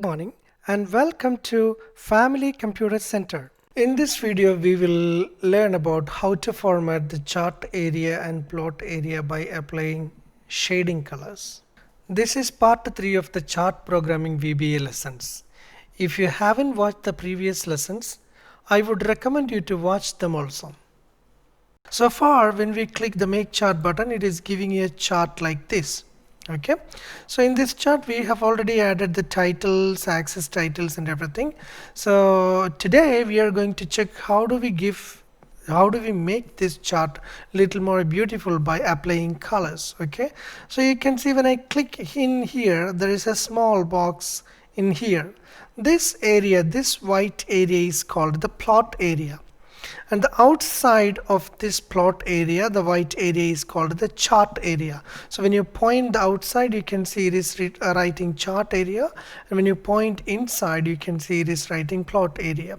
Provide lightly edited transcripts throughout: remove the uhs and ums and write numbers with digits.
Morning and welcome to Family Computer Center. In this video, we will learn about how to format the chart area and plot area by applying shading colors. This is part 3 of the chart programming VBA lessons. If you haven't watched the previous lessons, I would recommend you to watch them also. So far, when we click the make chart button, it is giving you a chart like this. Okay, so in this chart we have already added the titles, axis titles and everything. So today we are going to check how do we make this chart little more beautiful by applying colors. Okay, so you can see when I click in here, there is a small box in here. This area, this white area, is called the plot area. And the outside of this plot area, the white area, is called the chart area. So when you point the outside, you can see it is writing chart area, and when you point inside, you can see it is writing plot area.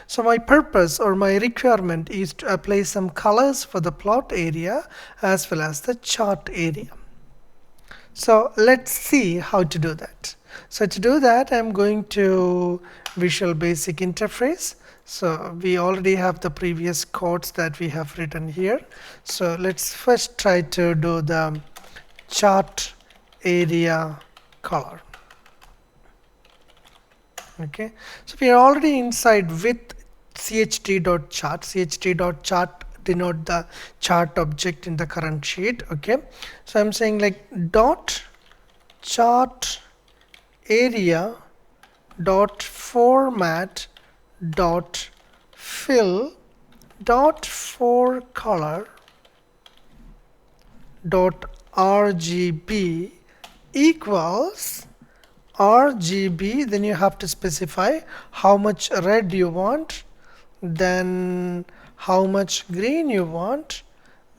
So my purpose or my requirement is to apply some colors for the plot area as well as the chart area. So let's see how to do that. So to do that, I'm going to Visual Basic Interface. So we already have the previous codes that we have written here. So let's first try to do the chart area color. Okay, so we are already inside with cht.chart. cht.chart denote the chart object in the current sheet. Okay, so I'm saying like dot chart area dot format dot fill dot for color dot RGB equals RGB. Then you have to specify how much red you want, then how much green you want,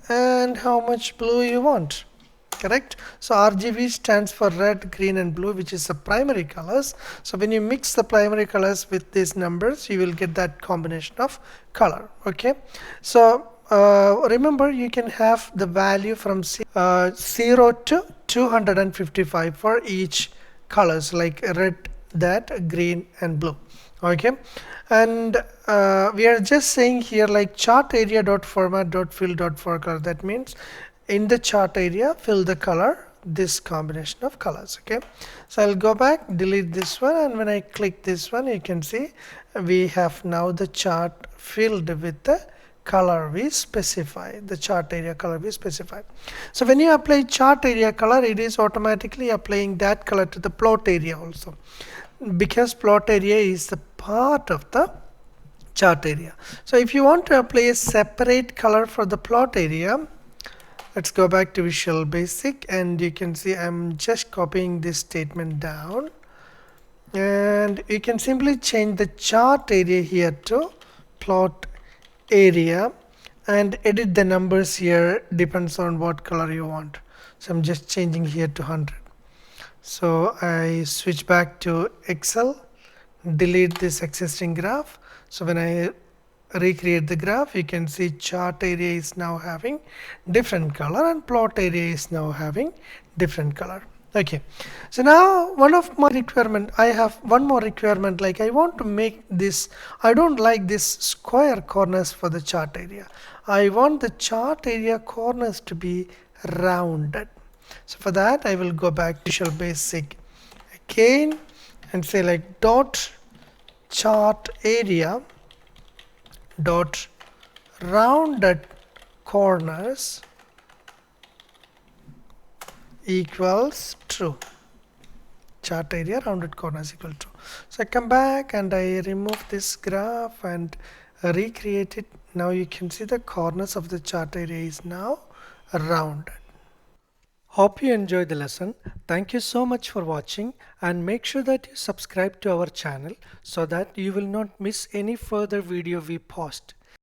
and how much blue you want. Correct? So RGB stands for red, green and blue, which is the primary colors. So when you mix the primary colors with these numbers, you will get that combination of color. Okay, so remember, you can have the value from 0 to 255 for each colors, like red, that, green and blue. Okay, and we are just saying here like chart area dot format dot fill dot for color. That means in the chart area, fill the color, this combination of colors. Okay, so I'll go back, delete this one, and when I click this one, you can see we have now the chart filled with the color we specify, the chart area color we specify. So when you apply chart area color, it is automatically applying that color to the plot area also, because plot area is the part of the chart area. So if you want to apply a separate color for the plot area, let's go back to Visual Basic, and you can see I'm just copying this statement down, and you can simply change the chart area here to plot area and edit the numbers here, depends on what color you want. So I'm just changing here to 100. So I switch back to Excel, delete this existing graph. So when I recreate the graph, you can see chart area is now having different color and plot area is now having different color. Okay, so now one of my requirement, I have one more requirement, like I want to make this, I don't like this square corners for the chart area. I want the chart area corners to be rounded. So for that, I will go back to Visual Basic again and say like dot chart area dot rounded corners equals true. Chart area rounded corners equal true. So I come back and I remove this graph and recreate it. Now you can see the corners of the chart area is now rounded. Hope you enjoyed the lesson. Thank you so much for watching, and make sure that you subscribe to our channel so that you will not miss any further video we post.